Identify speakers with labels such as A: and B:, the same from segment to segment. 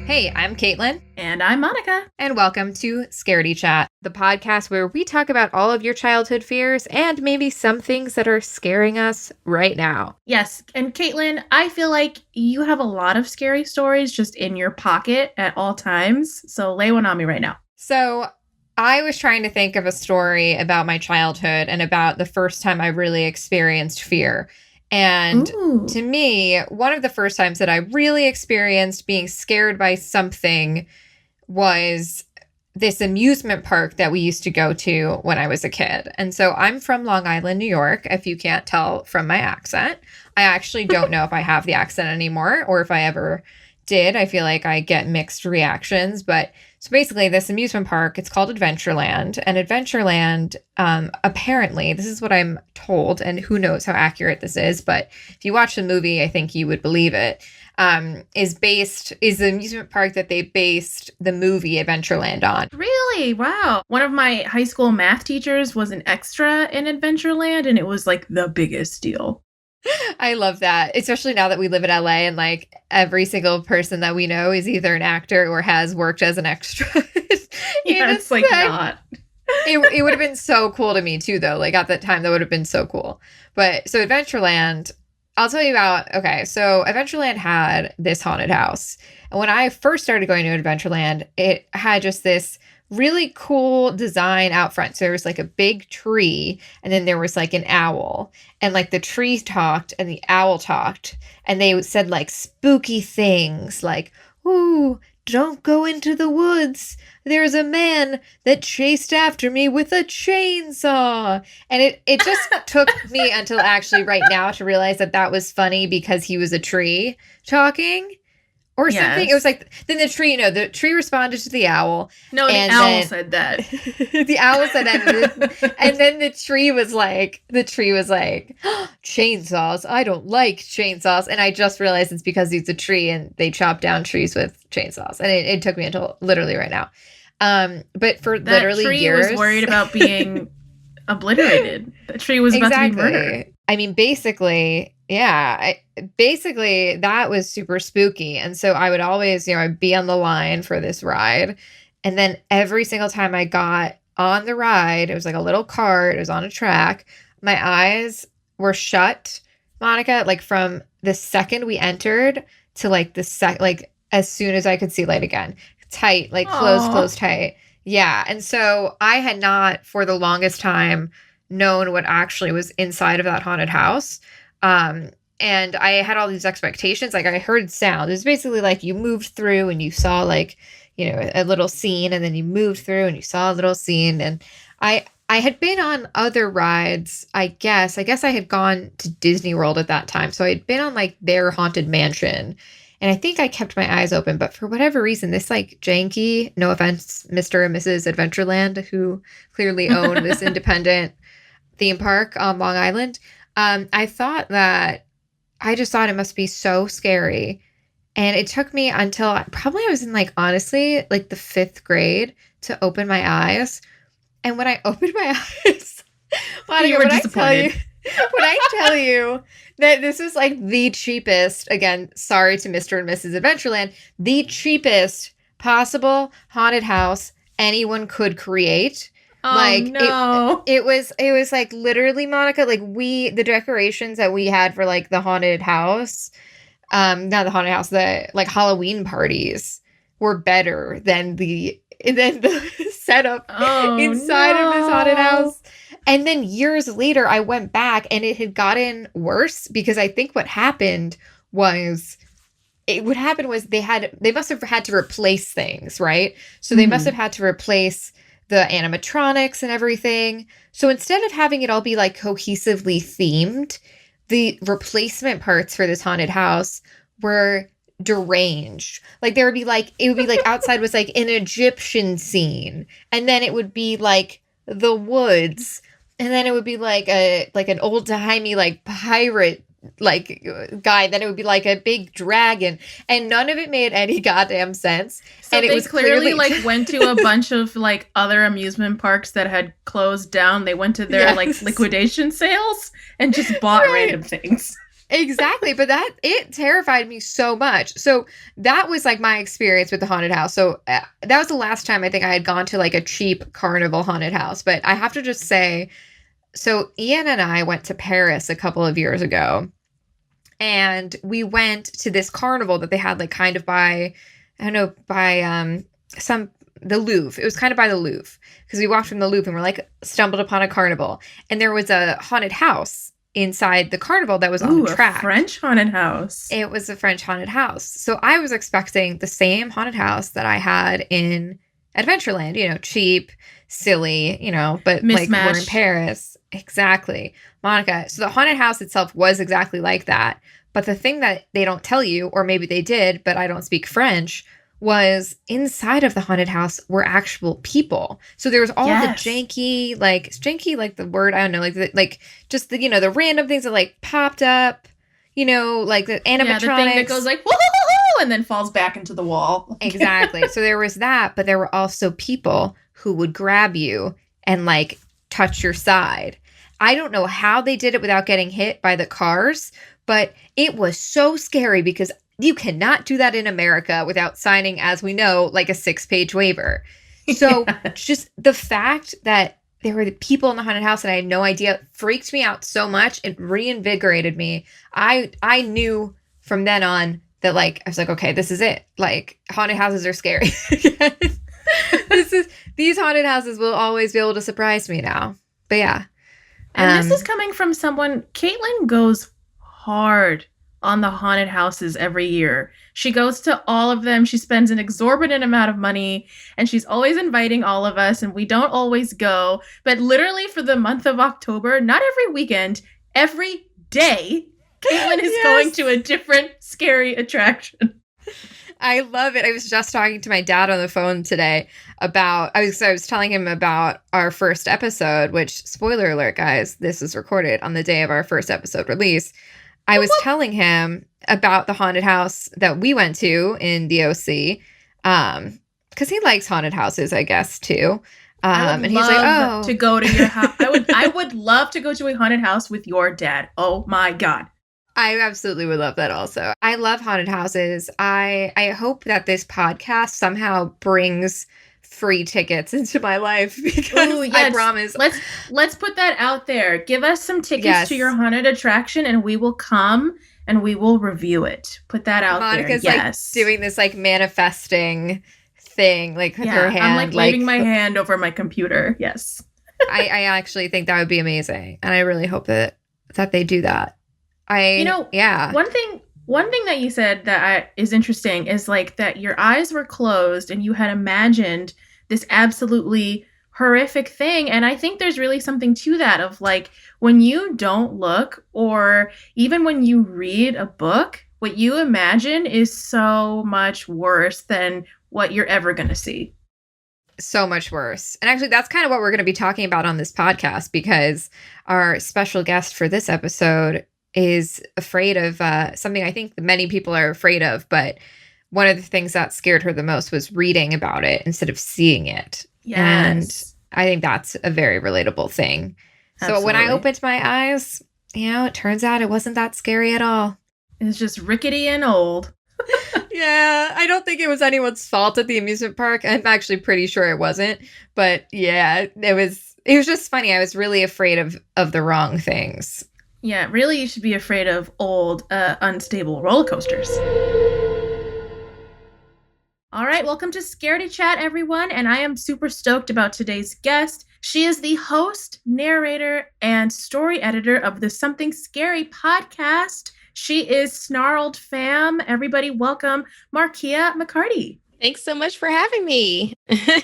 A: Hey, I'm Kaitlin.
B: And I'm Monica.
A: And welcome to Scaredy Chat, the podcast where we talk about all of your childhood fears and maybe some things that are scaring us right now.
B: Yes, and Kaitlin, I feel like you have a lot of scary stories just in your pocket at all times. So lay one on me right now.
A: So I was trying to think of a story about my childhood and about the first time I really experienced fear. And to me, one of the first times that I really experienced being scared by something was this amusement park that we used to go to when I was a kid. And so I'm from Long Island, New York, if you can't tell from my accent. I actually don't know if I have the accent anymore or if I ever did. I feel like I get mixed reactions. But so basically this amusement park, it's called Adventureland. And Adventureland, apparently, this is what I'm told, and who knows how accurate this is, but if you watch the movie, I think you would believe it, is the amusement park that they based the movie Adventureland on.
B: Really? Wow. One of my high school math teachers was an extra in Adventureland, and it was like the biggest deal.
A: I love that, especially now that we live in LA and like every single person that we know is either an actor or has worked as an extra.
B: Yeah, it's like not.
A: It would have been so cool to me too, though. Like at that time, that would have been so cool. But so Adventureland, I'll tell you about, okay, so Adventureland had this haunted house. And when I first started going to Adventureland, it had just this really cool design out front. So there was like a big tree, and then there was like an owl, and like the tree talked and the owl talked, and they said like spooky things like, "Ooh, don't go into the woods. There's a man that chased after me with a chainsaw." And it just took me until actually right now to realize that that was funny because he was a tree talking. Or something. It was like, then the tree responded to the owl.
B: No, the owl said that.
A: The owl said that. And then the tree was like, chainsaws. I don't like chainsaws. And I just realized it's because he's a tree and they chop down trees with chainsaws. And it took me until literally right now. But for
B: that
A: literally
B: tree
A: years.
B: was worried about being obliterated. The tree was about to be murdered.
A: I mean, basically, yeah, basically that was super spooky. And so I would always, I'd be on the line for this ride. And then every single time I got on the ride, it was like a little cart, it was on a track. My eyes were shut, Monica, like from the second we entered to like as soon as I could see light again. Tight, like close tight. Yeah. And so I had not for the longest time known what actually was inside of that haunted house. And I had all these expectations. Like I heard sound. It was basically like you moved through and you saw like, a little scene, and then you moved through and you saw a little scene. And I had been on other rides, I guess. I had gone to Disney World at that time. So I'd been on like their haunted mansion. And I think I kept my eyes open, but for whatever reason, this like janky, no offense, Mr. and Mrs. Adventureland, who clearly own this independent theme park on Long Island, I just thought it must be so scary. And it took me until I was in like, honestly, like the 5th grade to open my eyes. And when I opened my eyes, Monica,
B: you were disappointed.
A: When I tell you that this is like the cheapest, again, sorry to Mr. and Mrs. Adventureland, the cheapest possible haunted house anyone could create.
B: Oh, like no.
A: It was like literally, Monica, like the decorations that we had for like the haunted house, not the haunted house, the like Halloween parties were better than the setup inside of this haunted house. And then years later, I went back and it had gotten worse because I think what happened was they must have had to replace things, right? So they must have had to replace the animatronics and everything. So instead of having it all be like cohesively themed, the replacement parts for this haunted house were deranged. Like it would be like outside was like an Egyptian scene, and then it would be like the woods, and then it would be like an old-timey like pirate like guy, then it would be like a big dragon, and none of it made any goddamn sense.
B: So
A: and
B: they clearly like went to a bunch of like other amusement parks that had closed down. They went to their like liquidation sales and just bought random things.
A: Exactly, but it terrified me so much. So that was like my experience with the haunted house. So that was the last time I think I had gone to like a cheap carnival haunted house. But I have to just say, so Ian and I went to Paris a couple of years ago, and we went to this carnival that they had like kind of by, I don't know, by some the Louvre. It was kind of by the Louvre because we walked from the Louvre and we're like stumbled upon a carnival, and there was a haunted house inside the carnival that was on
B: Ooh,
A: the track.
B: a French haunted house.
A: It was a French haunted house. So I was expecting the same haunted house that I had in Adventureland, you know, cheap, silly, you know, but like we're in Paris. Exactly. Monica. So the haunted house itself was exactly like that. But the thing that they don't tell you, or maybe they did, but I don't speak French, was inside of the haunted house were actual people. So there was all the janky, like the word, I don't know, like just the, you know, the random things that like popped up, you know, like the animatronics. Yeah, the thing
B: that goes like, whoa, and then falls back into the wall.
A: Exactly. So there was that, but there were also people who would grab you and like touch your side. I don't know how they did it without getting hit by the cars, but it was so scary because you cannot do that in America without signing, as we know, like a 6-page waiver. So just the fact that there were the people in the haunted house and I had no idea freaked me out so much. It reinvigorated me. I knew from then on that, like, I was like, okay, this is it. Like, haunted houses are scary. These haunted houses will always be able to surprise me now. But yeah.
B: And this is coming from someone, Kaitlin goes hard on the haunted houses every year. She goes to all of them. She spends an exorbitant amount of money, and she's always inviting all of us, and we don't always go. But literally for the month of October, not every weekend, every day, Kaitlin is going to a different scary attraction.
A: I love it. I was just talking to my dad on the phone today about, I was telling him about our first episode, which, spoiler alert, guys, this is recorded on the day of our first episode release. I was telling him about the haunted house that we went to in the OC, because he likes haunted houses, I guess, too. And he's like, "Oh,
B: to go to your house." I would love to go to a haunted house with your dad. Oh my God.
A: I absolutely would love that also. I love haunted houses. I hope that this podcast somehow brings free tickets into my life because I promise.
B: Let's put that out there. Give us some tickets to your haunted attraction and we will come and we will review it. Put that out
A: Monica's
B: there.
A: Like doing this like manifesting thing, like with her hand.
B: I'm like waving my hand over my computer. Yes.
A: I actually think that would be amazing. And I really hope that they do that.
B: One thing that you said that is interesting is like that your eyes were closed and you had imagined this absolutely horrific thing. And I think there's really something to that of like when you don't look or even when you read a book, what you imagine is so much worse than what you're ever going to see.
A: So much worse. And actually, that's kind of what we're going to be talking about on this podcast because our special guest for this episode is afraid of something I think many people are afraid of, but one of the things that scared her the most was reading about it instead of seeing it.
B: Yes.
A: And I think that's a very relatable thing. Absolutely. So when I opened my eyes, you know, it turns out it wasn't that scary at all.
B: It's just rickety and old.
A: Yeah, I don't think it was anyone's fault at the amusement park. I'm actually pretty sure it wasn't. But yeah, it was just funny. I was really afraid of the wrong things.
B: Yeah, really, you should be afraid of old, unstable roller coasters. All right, welcome to Scaredy Chat, everyone, and I am super stoked about today's guest. She is the host, narrator, and story editor of the Something Scary podcast. She is Snarled fam. Everybody, welcome Markeia McCarty.
C: Thanks so much for having me.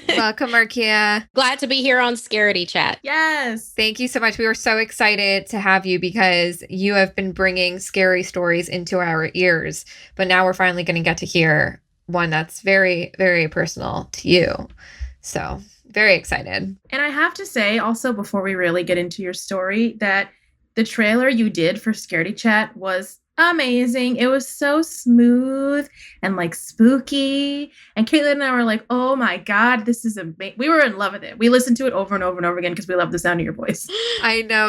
A: Welcome, Markeia.
C: Glad to be here on Scaredy Chat.
B: Yes.
A: Thank you so much. We were so excited to have you because you have been bringing scary stories into our ears. But now we're finally going to get to hear one that's very, very personal to you. So very excited.
B: And I have to say also before we really get into your story that the trailer you did for Scaredy Chat was amazing. It was so smooth and like spooky. And Kaitlin and I were like, oh my God, this is amazing. We were in love with it. We listened to it over and over and over again because we love the sound of your voice.
A: I know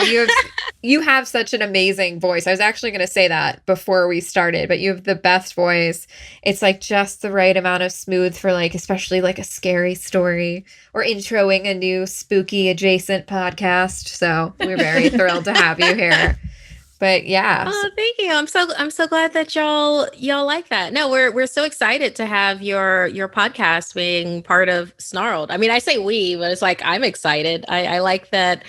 A: you have such an amazing voice. I was actually going to say that before we started, but you have the best voice. It's like just the right amount of smooth for like, especially like a scary story or introing a new spooky adjacent podcast. So we're very thrilled to have you here. But yeah.
C: Oh, thank you. I'm so glad that y'all like that. No, we're so excited to have your podcast being part of Snarled. I mean, I say we, but it's like I'm excited. I like that,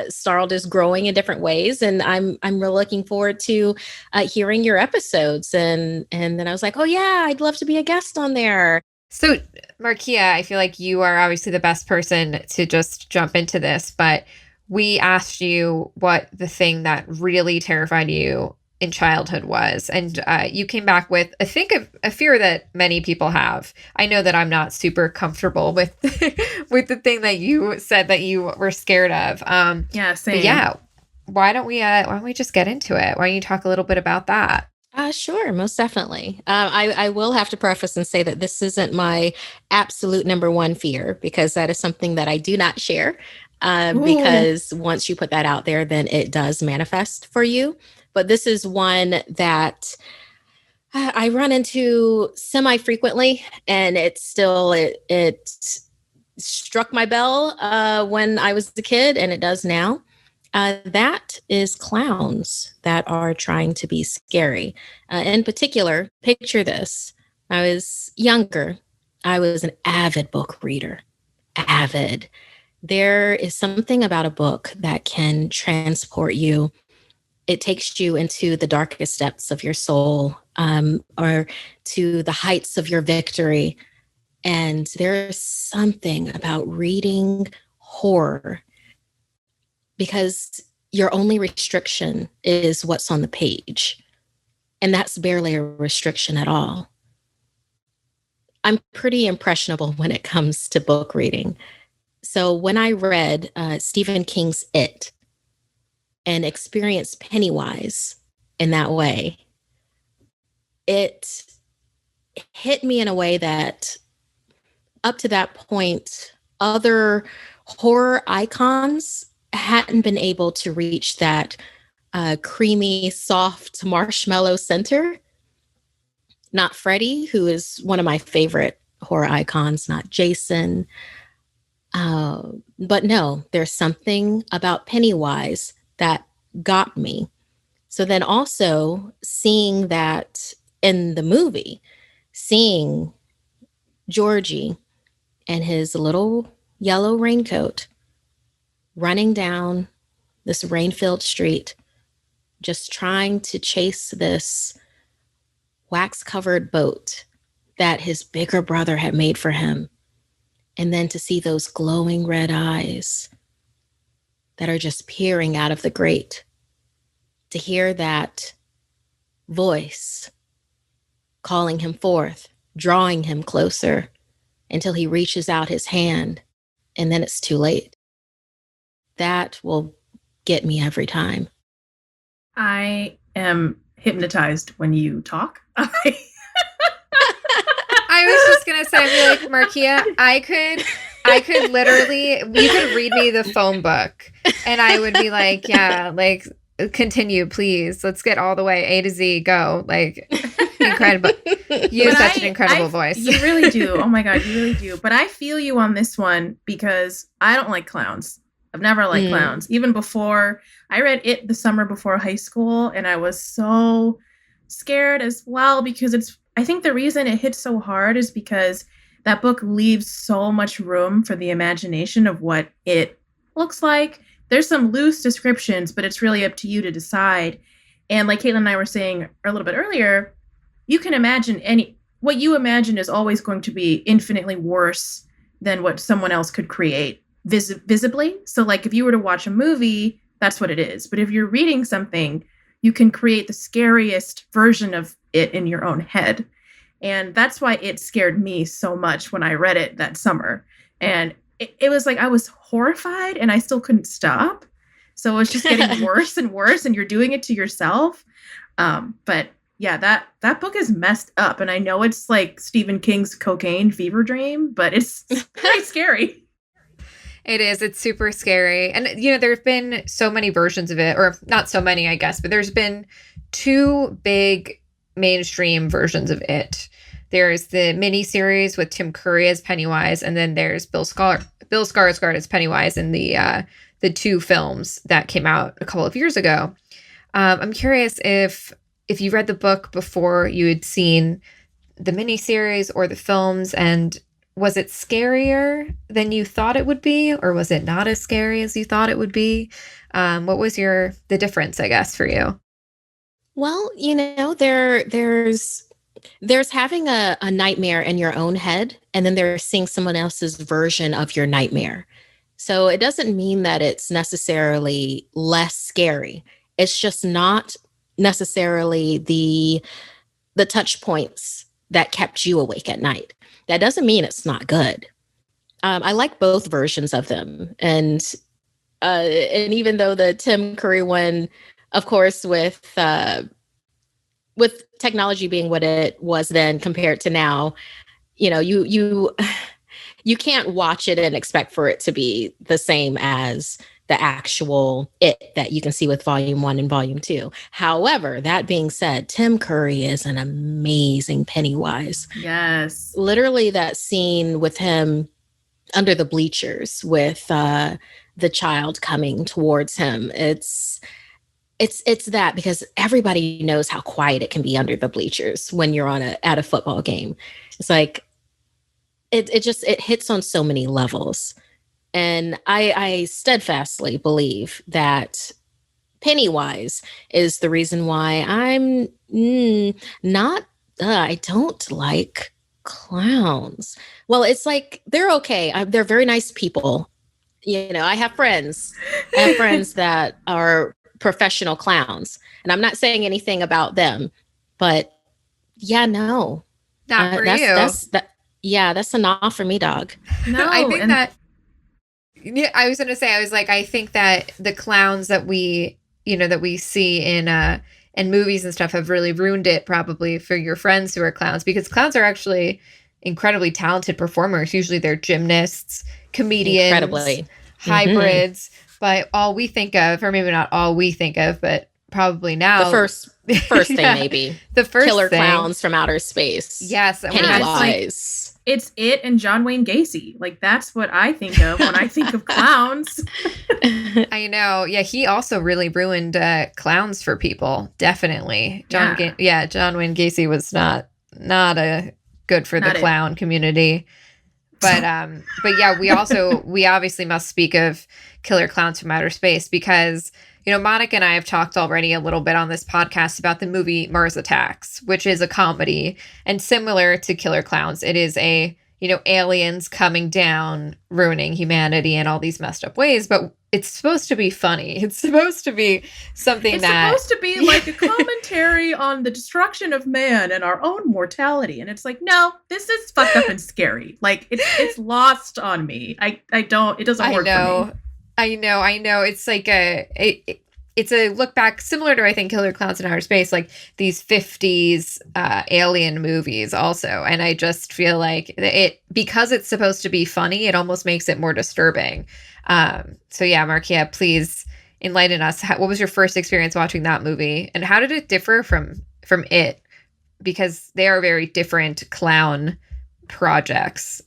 C: Snarled is growing in different ways, and I'm really looking forward to hearing your episodes. And then I was like, oh yeah, I'd love to be a guest on there.
A: So, Markeia, I feel like you are obviously the best person to just jump into this, but we asked you what the thing that really terrified you in childhood was. And you came back with, I think, a fear that many people have. I know that I'm not super comfortable with with the thing that you said that you were scared of.
B: Yeah, same.
A: But yeah, why don't we just get into it? Why don't you talk a little bit about that?
C: Sure, most definitely. I will have to preface and say that this isn't my absolute number one fear, because that is something that I do not share. Because once you put that out there, then it does manifest for you. But this is one that I run into semi-frequently, and it struck my bell when I was a kid, and it does now. That is clowns that are trying to be scary. In particular, picture this. I was younger. I was an avid book reader. Avid. There is something about a book that can transport you. It takes you into the darkest depths of your soul, or to the heights of your victory. And there's something about reading horror, because your only restriction is what's on the page. And that's barely a restriction at all. I'm pretty impressionable when it comes to book reading. So when I read Stephen King's It and experienced Pennywise in that way, it hit me in a way that up to that point, other horror icons hadn't been able to reach that creamy, soft marshmallow center. Not Freddy, who is one of my favorite horror icons, not Jason. But no, there's something about Pennywise that got me. So then also seeing that in the movie, seeing Georgie and his little yellow raincoat running down this rain-filled street, just trying to chase this wax-covered boat that his bigger brother had made for him. And then to see those glowing red eyes that are just peering out of the grate, to hear that voice calling him forth, drawing him closer until he reaches out his hand, and then it's too late. That will get me every time.
B: I am hypnotized when you talk.
A: I was just gonna say, I feel like, Markeia, I could literally, you could read me the phone book, and I would be like, yeah, like, continue, please. Let's get all the way A to Z. Go, like, incredible. You have such an incredible voice.
B: You really do. Oh my God, you really do. But I feel you on this one because I don't like clowns. I've never liked clowns. Even before I read it the summer before high school, and I was so scared as well, because I think the reason it hits so hard is because that book leaves so much room for the imagination of what it looks like. There's some loose descriptions, but it's really up to you to decide. And like Kaitlin and I were saying a little bit earlier, you can imagine what you imagine is always going to be infinitely worse than what someone else could create visibly. So like if you were to watch a movie, that's what it is. But if you're reading something, you can create the scariest version of it in your own head. And that's why it scared me so much when I read it that summer. And it was like I was horrified and I still couldn't stop. So it was just getting worse and worse, and you're doing it to yourself. But yeah, that book is messed up, and I know it's like Stephen King's cocaine fever dream, but it's very scary.
A: It is. It's super scary. And, there've been so many versions of it, or not so many, I guess, but there's been two big mainstream versions of it. There's the miniseries with Tim Curry as Pennywise, and then there's Bill Skarsgård as Pennywise in the two films that came out a couple of years ago. I'm curious if you read the book before you had seen the miniseries or the films, and was it scarier than you thought it would be, or was it not as scary as you thought it would be? What was the difference, I guess, for you?
C: Well, there's having a nightmare in your own head, and then there's seeing someone else's version of your nightmare. So it doesn't mean that it's necessarily less scary. It's just not necessarily the touch points that kept you awake at night. That doesn't mean it's not good. I like both versions of them. And even though the Tim Curry one, of course, with technology being what it was then compared to now, you can't watch it and expect for it to be the same as the actual it that you can see with volume 1 and volume 2. However, that being said, Tim Curry is an amazing Pennywise.
B: Yes.
C: Literally that scene with him under the bleachers with the child coming towards him. It's that, because everybody knows how quiet it can be under the bleachers when you're at a football game. It's like, it hits on so many levels. And I steadfastly believe that Pennywise is the reason why I'm not, I don't like clowns. Well, it's like, they're okay. They're very nice people. I have friends that are professional clowns, and I'm not saying anything about them, but yeah, no.
A: Not for you.
C: That's a nah for me, dog.
B: No,
A: I think that. Yeah, I was going to say, I think that the clowns that we see in movies and stuff have really ruined it, probably for your friends who are clowns, because clowns are actually incredibly talented performers. Usually they're gymnasts, comedians,
C: incredibly
A: hybrids. But all we think of, or maybe not all we think of, but probably now,
C: the first thing, maybe
A: the first
C: killer
A: thing.
C: Clowns from outer space.
A: Yes,
C: Pennywise.
B: It's it and John Wayne Gacy. Like, that's what I think of when I think of clowns.
A: I know. Yeah, he also really ruined clowns for people. Definitely. John Wayne Gacy was not good for the clown community. But yeah, we obviously must speak of Killer Clowns from Outer Space, because Monica and I have talked already a little bit on this podcast about the movie Mars Attacks, which is a comedy, and similar to Killer Clowns, it is aliens coming down, ruining humanity in all these messed up ways, but it's supposed to be funny. It's supposed to be something
B: it's supposed to be like a commentary on the destruction of man and our own mortality. And it's like, no, this is fucked up and scary. Like, it's lost on me. It doesn't work for me.
A: I know. It's like it's a look back similar to, I think, Killer Clowns in Outer Space, like these 50s alien movies also. And I just feel like because it's supposed to be funny, it almost makes it more disturbing. So yeah, Markeia, please enlighten us. What was your first experience watching that movie, and how did it differ from it? Because they are very different clown projects.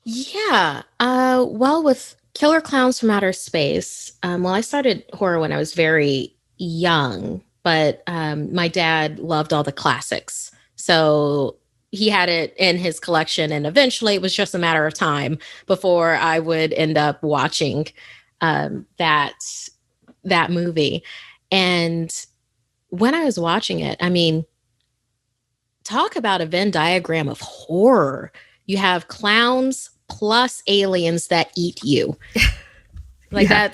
C: Yeah. Well, with Killer Clowns from Outer Space, I started horror when I was very young, but my dad loved all the classics. So he had it in his collection, and eventually it was just a matter of time before I would end up watching that movie. And when I was watching it, I mean, talk about a Venn diagram of horror. You have clowns plus aliens that eat you. Like, yeah.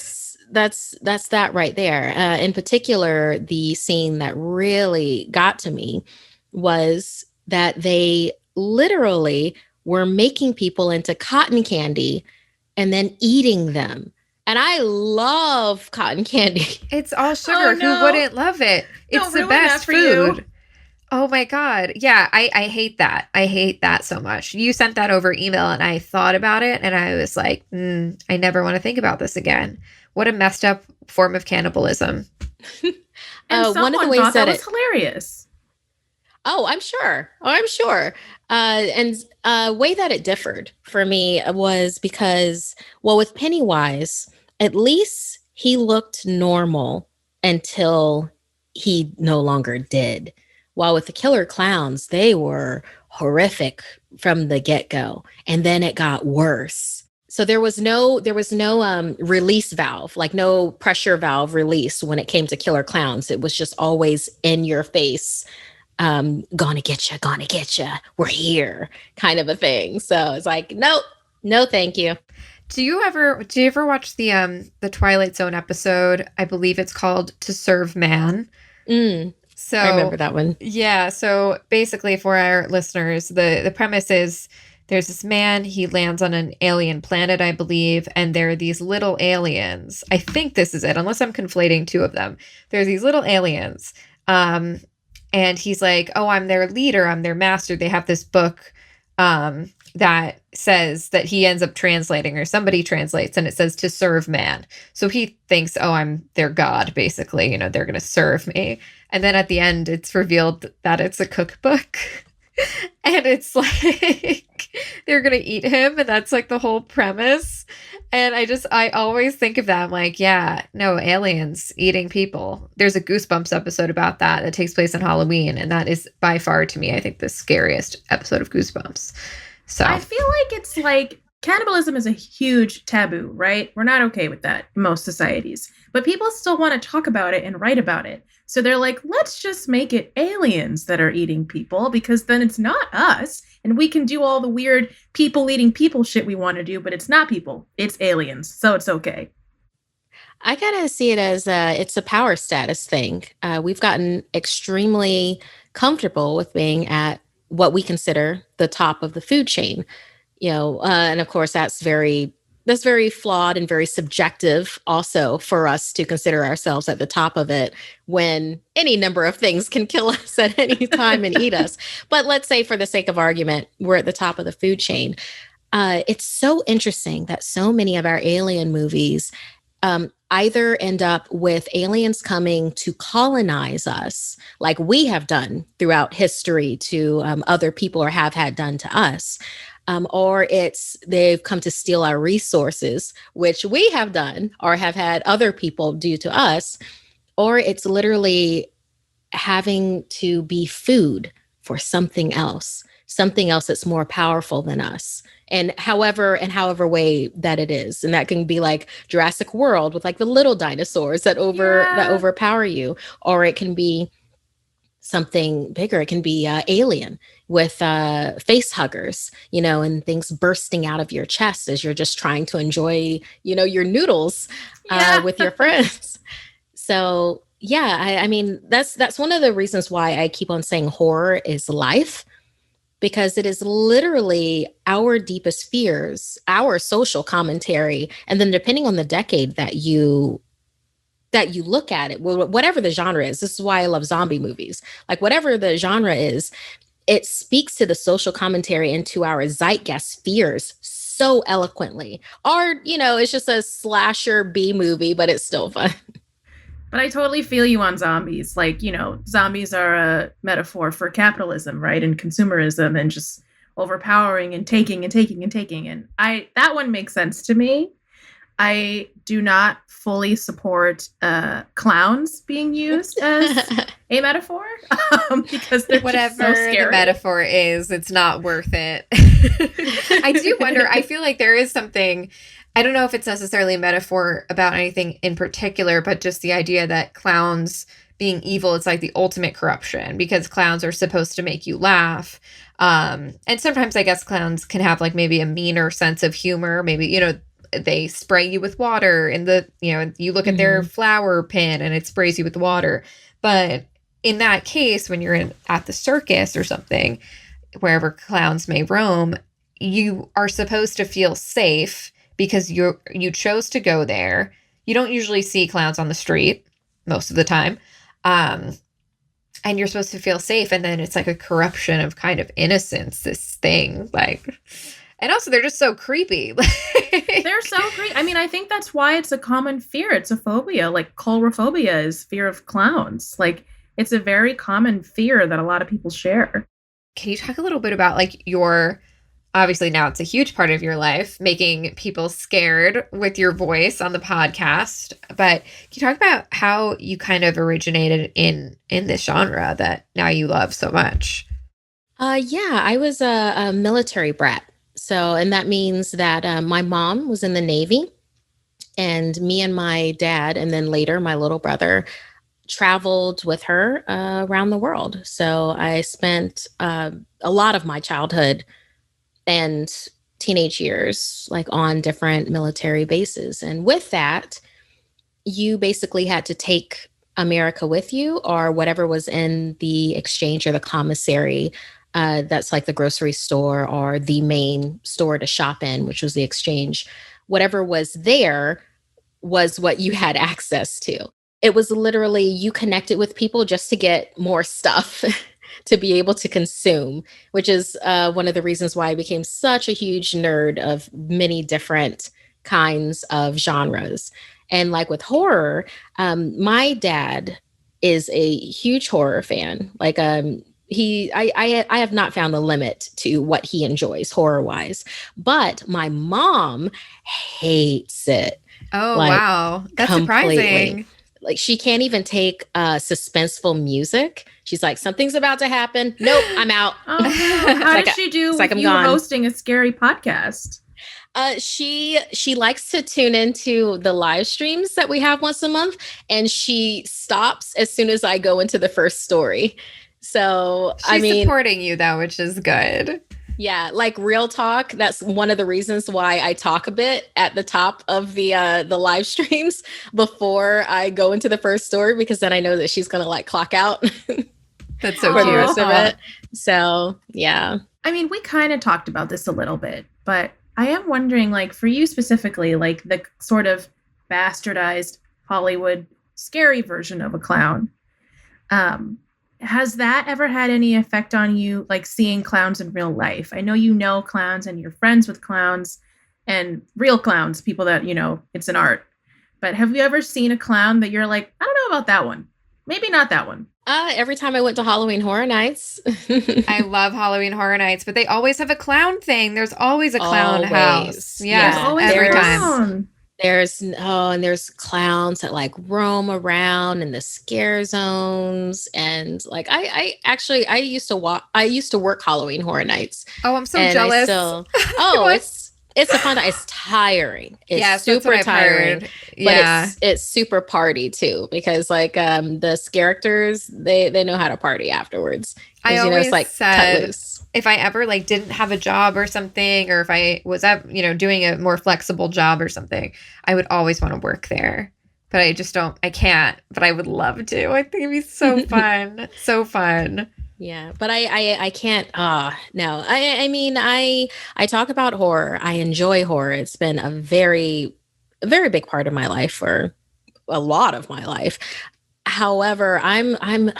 C: That's that right there. In particular, the scene that really got to me was that they literally were making people into cotton candy and then eating them And I love cotton candy.
A: It's all sugar.
B: Oh, no.
A: Who wouldn't love it? It's
B: Don't
A: the
B: ruin that
A: best
B: for you.
A: food. Oh my God. Yeah, I hate that. I hate that so much. You sent that over email and I thought about it and I was like, I never want to think about this again. What a messed up form of cannibalism.
B: And someone
C: one of the ways
B: thought that
C: that
B: was hilarious.
C: Oh, I'm sure. And way that it differed for me was because, well, with Pennywise, at least he looked normal until he no longer did. While with the killer clowns, they were horrific from the get-go, and then it got worse. So there was no release valve, like no pressure valve release when it came to killer clowns. It was just always in your face. Gonna get you, we're here, kind of a thing. So it's like, no, thank you.
A: Do you ever watch the Twilight Zone episode? I believe it's called To Serve Man. So
C: I remember that one.
A: Yeah. So basically, for our listeners, the premise is there's this man, he lands on an alien planet, I believe, and there are these little aliens. I think this is it, unless I'm conflating two of them. There's these little aliens. And he's like, oh, I'm their leader, I'm their master. They have this book that says that he ends up translating, or somebody translates, and it says to serve man. So he thinks, oh, I'm their god, basically. They're going to serve me. And then at the end, it's revealed that it's a cookbook. And it's like they're going to eat him. And that's like the whole premise. And I always think of that. I'm like, yeah, no, aliens eating people. There's a Goosebumps episode about that takes place on Halloween. And that is by far, to me, I think the scariest episode of Goosebumps. So
B: I feel like it's like cannibalism is a huge taboo, right? We're not okay with that in most societies. But people still want to talk about it and write about it. So they're like, let's just make it aliens that are eating people, because then it's not us. And we can do all the weird people eating people shit we want to do, but it's not people. It's aliens. So it's okay.
C: I kind of see it as it's a power status thing. We've gotten extremely comfortable with being at what we consider the top of the food chain, and of course that's very flawed and very subjective also for us to consider ourselves at the top of it when any number of things can kill us at any time and eat us. But let's say for the sake of argument, we're at the top of the food chain. It's so interesting that so many of our alien movies either end up with aliens coming to colonize us, like we have done throughout history to other people or have had done to us, or it's they've come to steal our resources, which we have done or have had other people do to us, or it's literally having to be food for something else that's more powerful than us. And however way that it is. And that can be like Jurassic World with like the little dinosaurs that overpower you. Or it can be something bigger. It can be Alien with face huggers, and things bursting out of your chest as you're just trying to enjoy, your noodles with your friends. So yeah, I mean, that's one of the reasons why I keep on saying horror is life. Because it is literally our deepest fears, our social commentary. And then depending on the decade that you look at it, whatever the genre is, this is why I love zombie movies. Like whatever the genre is, it speaks to the social commentary and to our zeitgeist fears so eloquently. Or, it's just a slasher B movie, but it's still fun.
B: But I totally feel you on zombies. Like, zombies are a metaphor for capitalism, right? And consumerism and just overpowering and taking and taking and taking. And that one makes sense to me. I do not fully support clowns being used as a metaphor because they're
A: whatever
B: just so scary.
A: The metaphor is, it's not worth it. I do wonder, I feel like there is something, I don't know if it's necessarily a metaphor about anything in particular, but just the idea that clowns being evil, it's like the ultimate corruption because clowns are supposed to make you laugh. And sometimes I guess clowns can have like maybe a meaner sense of humor. Maybe, they spray you with water and you look at their flower pin and it sprays you with water. But in that case, when you're at the circus or something, wherever clowns may roam, you are supposed to feel safe because you chose to go there. You don't usually see clowns on the street most of the time. And you're supposed to feel safe. And then it's like a corruption of kind of innocence, this thing. Like, and also they're just so creepy.
B: They're so creepy. I mean, I think that's why it's a common fear. It's a phobia. Like coulrophobia is fear of clowns. Like it's a very common fear that a lot of people share.
A: Can you talk a little bit about like obviously now it's a huge part of your life, making people scared with your voice on the podcast. But can you talk about how you kind of originated in this genre that now you love so much?
C: Yeah, I was a military brat. So, and that means that my mom was in the Navy, and me and my dad, and then later my little brother, traveled with her around the world. So I spent a lot of my childhood and teenage years like on different military bases. And with that, you basically had to take America with you, or whatever was in the exchange or the commissary. That's like the grocery store or the main store to shop in, which was the exchange. Whatever was there was what you had access to. It was literally you connected with people just to get more stuff to be able to consume, which is one of the reasons why I became such a huge nerd of many different kinds of genres. And like with horror, my dad is a huge horror fan. Like I have not found the limit to what he enjoys horror wise, but my mom hates it.
A: Oh, like, wow. That's completely surprising.
C: Like she can't even take suspenseful music. She's like, something's about to happen. Nope, I'm out.
B: Oh, no. How does she do with you hosting a scary podcast?
C: She likes to tune into the live streams that we have once a month, and she stops as soon as I go into the first story. So
A: she's supporting you though, which is good.
C: Yeah, like real talk. That's one of the reasons why I talk a bit at the top of the live streams before I go into the first story, because then I know that she's gonna like clock out.
A: That's so
C: for
A: cute.
C: the rest of it. So yeah.
B: I mean, we kind of talked about this a little bit, but I am wondering, like for you specifically, like the sort of bastardized Hollywood scary version of a clown. Has that ever had any effect on you, like seeing clowns in real life? I know you know clowns and you're friends with clowns and real clowns, people that, you know, it's an art. But have you ever seen a clown that you're like, I don't know about that one. Maybe not that one.
C: Every time I went to Halloween Horror Nights.
A: I love Halloween Horror Nights, but they always have a clown thing. There's always a clown house.
B: Yeah, always
A: every
B: time.
C: There's clowns that like roam around in the scare zones, and like I used to work Halloween Horror Nights.
A: Oh, I'm so jealous.
C: It's a fun time. It's tiring. It's super tiring. But it's super party too, because like the characters they know how to party afterwards.
A: I always
C: it's like
A: said,
C: cut loose.
A: If I ever like didn't have a job or something, or if I was doing a more flexible job or something, I would always want to work there. But I can't, but I would love to. I think it'd be so fun. So fun.
C: Yeah, but I can't, no. I talk about horror. I enjoy horror. It's been a very big part of my life for a lot of my life. However, I'm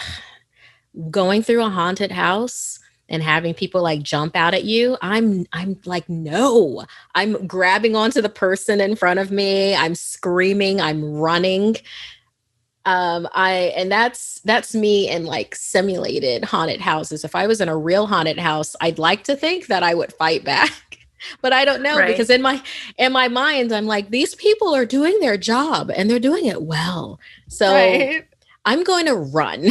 C: going through a haunted house and having people like jump out at you. I'm like, no, I'm grabbing onto the person in front of me. I'm screaming, I'm running. And that's me in like simulated haunted houses. If I was in a real haunted house, I'd like to think that I would fight back, but I don't know, right? Because in my mind, I'm like, these people are doing their job and they're doing it well. So right. I'm going to run.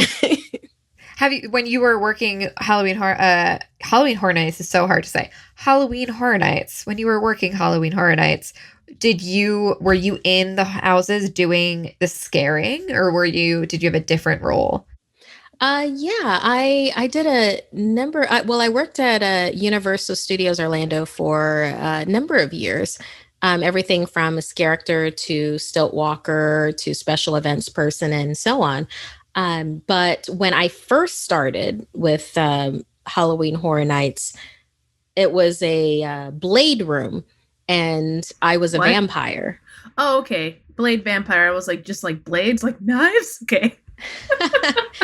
A: When you were working Halloween Horror Nights is so hard to say. Halloween Horror Nights. When you were working Halloween Horror Nights, were you in the houses doing the scaring, or did you have a different role?
C: Yeah, I did a number. I worked at Universal Studios Orlando for a number of years. Everything from a character to stilt walker to special events person and so on. But when I first started with Halloween Horror Nights, it was a Blade room. and I was a
B: What?
C: vampire.
B: Oh, okay. Blade vampire. I was like, just like blades, like knives? Okay.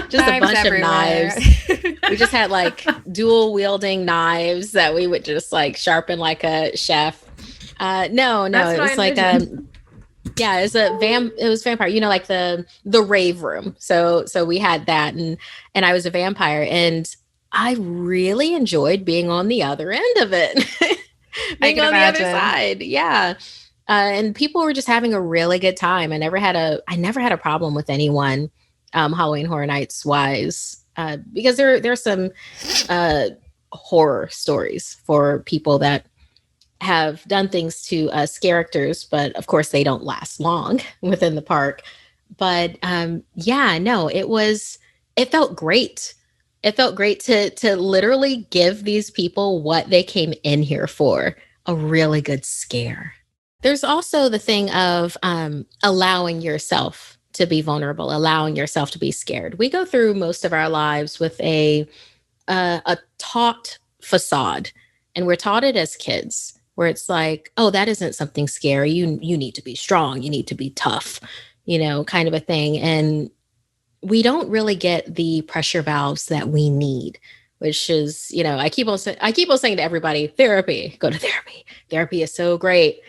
C: Just a
A: Knives
C: bunch
A: everywhere.
C: of knives. We just had like dual wielding knives that we would just like sharpen like a chef. No,
B: That's
C: it
B: what I
C: was like
B: envisioned.
C: yeah, it was vampire, you know, like the rave room. So we had that, and I was a vampire, and I really enjoyed being on the other end of it.
A: I
C: Being
A: can
C: on the other
A: imagine.
C: side. Yeah. And people were just having a really good time. I never had a problem with anyone, Halloween Horror Nights wise, because there's some uh, horror stories for people that have done things to us characters, but of course they don't last long within the park. But yeah, no, it felt great. It felt great to literally give these people what they came in here for, a really good scare. There's also the thing of allowing yourself to be vulnerable, allowing yourself to be scared. We go through most of our lives with a taught facade, and we're taught it as kids, where it's like, oh, that isn't something scary. You need to be strong. You need to be tough, you know, kind of a thing. And we don't really get the pressure valves that we need, which is, you know, I keep on saying to everybody, therapy, go to therapy. Therapy is so great.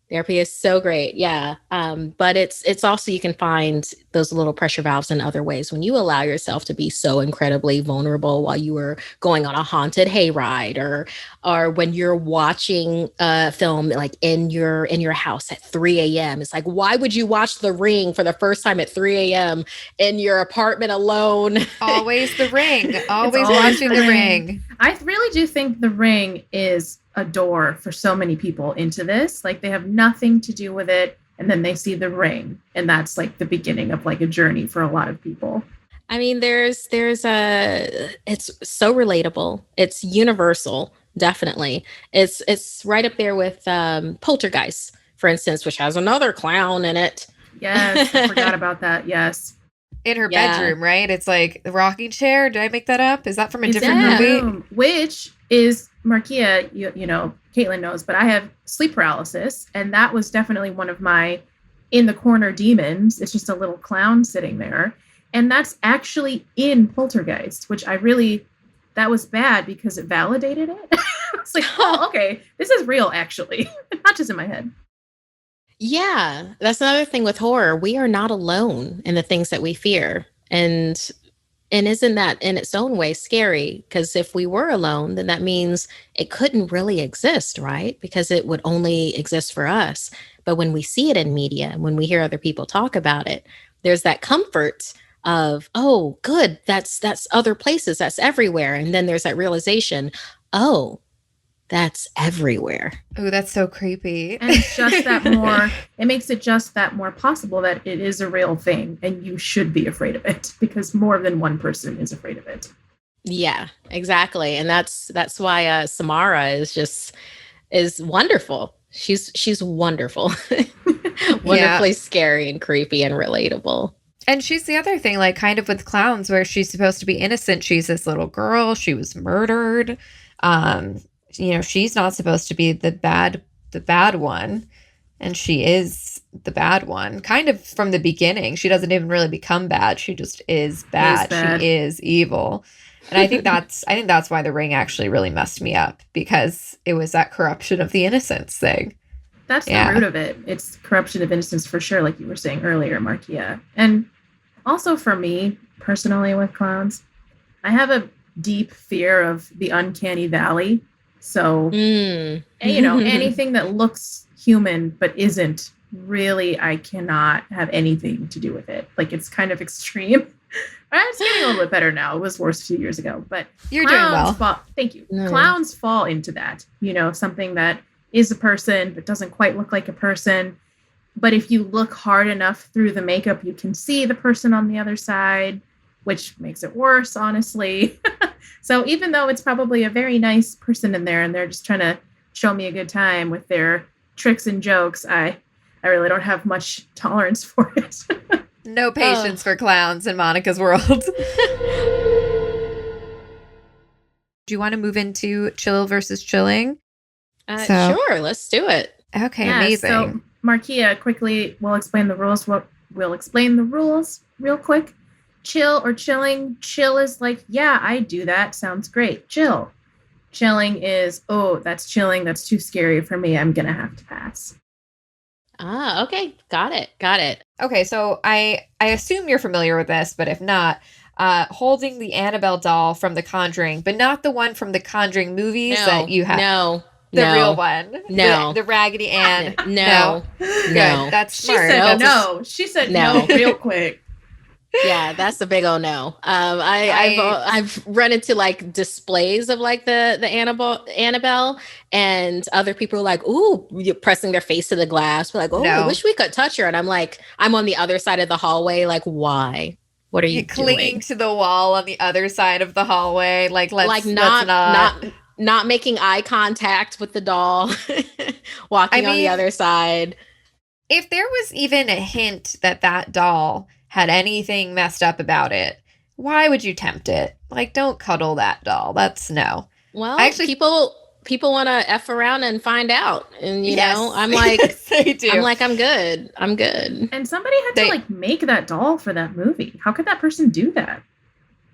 C: Therapy is so great. Yeah. But it's also, you can find those little pressure valves in other ways when you allow yourself to be so incredibly vulnerable while you were going on a haunted hayride, or when you're watching a film like in your house at 3 a.m. It's like, why would you watch The Ring for the first time at 3 a.m. in your apartment alone?
A: Always The Ring. Always
B: always
A: watching
B: The
A: The
B: Ring.
A: Ring.
B: I really do think The Ring is a door for so many people into this. Like, they have nothing to do with it, and then they see The Ring, and that's like the beginning of like a journey for a lot of people.
C: I mean, there's it's so relatable. It's universal, definitely. It's right up there with Poltergeist, for instance, which has another clown in it.
B: Yes, I forgot about that. Yes.
A: In her
C: Yeah.
A: bedroom, right? It's like the rocking chair. Did I make that up? Is that from a
B: It's
A: different
B: in her
A: movie?
B: room, which is Markeia, you know, Kaitlin knows, but I have sleep paralysis, and that was definitely one of my in the corner demons. It's just a little clown sitting there, and that's actually in Poltergeist, which that was bad because it validated it. It's like, oh, okay, this is real, actually, not just in my head.
C: Yeah, that's another thing with horror. We are not alone in the things that we fear. And isn't that in its own way scary? Because if we were alone, then that means it couldn't really exist, right? Because it would only exist for us. But when we see it in media, when we hear other people talk about it, there's that comfort of, oh, good, that's other places, that's everywhere. And then there's that realization, oh, that's everywhere.
A: Oh, that's so creepy.
B: And it's just that more, it makes it just that more possible that it is a real thing, and you should be afraid of it because more than one person is afraid of it.
C: Yeah, exactly. And that's why Samara is wonderful. She's wonderful. Wonderfully scary and creepy and relatable.
A: And she's the other thing, like kind of with clowns, where she's supposed to be innocent. She's this little girl. She was murdered. You know, she's not supposed to be the bad one, and she is the bad one kind of from the beginning. She doesn't even really become bad. She just is bad. She is evil. And I think that's why The Ring actually really messed me up, because it was that corruption of the innocence thing.
B: That's the root of it. It's corruption of innocence for sure, like you were saying earlier, Markeia. And also for me personally with clowns, I have a deep fear of the uncanny valley. So, you know, anything that looks human but isn't, really, I cannot have anything to do with it. Like, it's kind of extreme. It's getting a little bit better now. It was worse a few years ago, but
A: you're doing well.
B: Thank you.
C: No.
B: Clowns fall into that, you know, something that is a person but doesn't quite look like a person. But if you look hard enough through the makeup, you can see the person on the other side, which makes it worse, honestly. So even though it's probably a very nice person in there and they're just trying to show me a good time with their tricks and jokes, I really don't have much tolerance for it.
A: No patience for clowns in Monica's world. Do you want to move into chill versus chilling?
C: Sure, let's do it.
A: Okay, amazing.
B: So Markeia, quickly, we'll explain the rules. We'll explain the rules real quick. Chill or chilling. Chill is like, yeah, I do that. Sounds great. Chill. Chilling is, oh, that's chilling. That's too scary for me. I'm going to have to pass.
C: Okay. Got it.
A: Okay, so I assume you're familiar with this, but if not, holding the Annabelle doll from The Conjuring, but not the one from the Conjuring movies that you have.
C: No.
A: The real one.
C: No.
A: The Raggedy Ann.
C: No.
A: Good. That's smart.
B: She said no. She said no real quick.
C: Yeah, that's a big old no. I've run into like displays of like the Annabelle, and other people are like, "Ooh," you're pressing their face to the glass. We're like, "Oh, I wish we could touch her." And I'm like, I'm on the other side of the hallway. Like, why? What are you
A: clinging to the wall on the other side of the hallway? Like, let's
C: not making eye contact with the doll, walking on the other side.
A: If there was even a hint that doll had anything messed up about it, why would you tempt it? Like, don't cuddle that doll. That's no.
C: Well, actually, people want to F around and find out. And, you know, I'm like,
A: yes, they do.
C: I'm like, I'm good. And
B: somebody had to like make that doll for that movie. How could that person do that?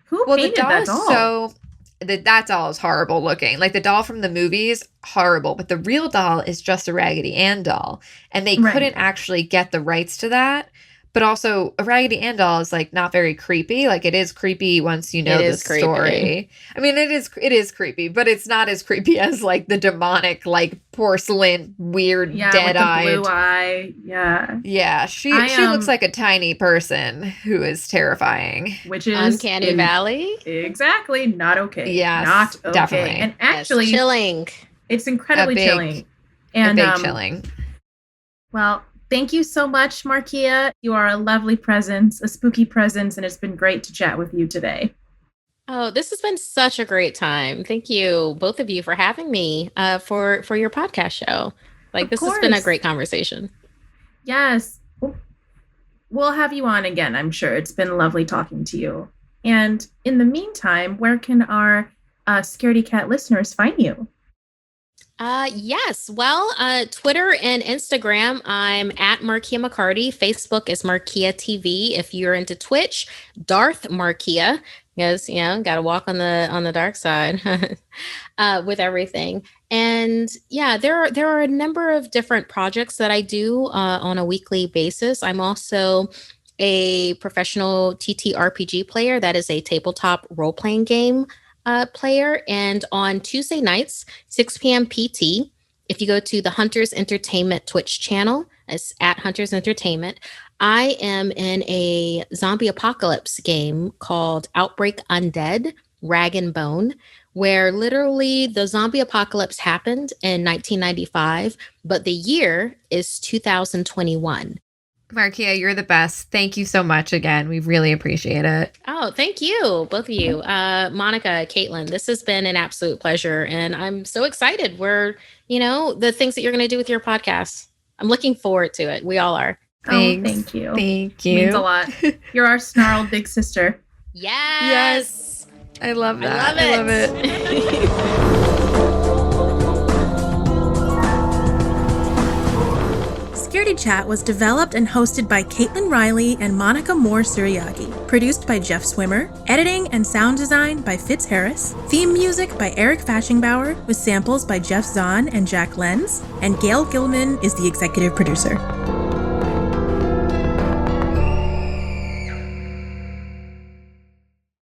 B: Who painted that doll?
A: That doll is horrible looking. Like the doll from the movies, horrible. But the real doll is just a Raggedy Ann doll. And they couldn't actually get the rights to that. But also, a Raggedy Ann doll is like not very creepy. Like it is creepy once you know the story. I mean, it is creepy, but it's not as creepy as like the demonic, like porcelain, weird, dead-eyed
B: blue eye. Yeah.
A: Yeah, she looks like a tiny person who is terrifying.
B: Which is
C: Uncanny Valley.
B: Exactly. Not okay.
A: Yes,
B: not okay.
A: Definitely.
B: And actually,
C: chilling.
B: It's incredibly chilling. And
A: chilling.
B: Well, thank you so much, Markeia. You are a lovely presence, a spooky presence, and it's been great to chat with you today.
C: Oh, this has been such a great time. Thank you, both of you, for having me for your podcast show. Like, this has been a great conversation.
B: Yes. We'll have you on again, I'm sure. It's been lovely talking to you. And in the meantime, where can our Scaredy Cat listeners find you?
C: Yes. Well, Twitter and Instagram, I'm at Markeia McCarty. Facebook is Markeia TV. If you're into Twitch, Darth Markeia, because, you know, got to walk on the dark side with everything. And yeah, there are a number of different projects that I do on a weekly basis. I'm also a professional TTRPG player. That is a tabletop role-playing game player. And on Tuesday nights, 6 p.m. PT, if you go to the Hunters Entertainment Twitch channel, it's at Hunters Entertainment, I am in a zombie apocalypse game called Outbreak Undead, Rag and Bone, where literally the zombie apocalypse happened in 1995, but the year is 2021.
A: Markeia, you're the best. Thank you so much again. We really appreciate it.
C: Oh, thank you, both of you. Monica, Kaitlin, this has been an absolute pleasure. And I'm so excited. The things that you're going to do with your podcast. I'm looking forward to it. We all are.
A: Thanks.
B: Oh, thank you.
A: Thank you.
B: Means a lot. You're our snarled big sister.
C: Yes.
A: I love that. I love it.
D: Scaredy Chat was developed and hosted by Kaitlin Riley and Monica Moore-Suriagi. Produced by Jeff Swimmer. Editing and sound design by Fitz Harris. Theme music by Eric Fashingbauer with samples by Jeff Zahn and Jack Lenz. And Gail Gilman is the executive producer.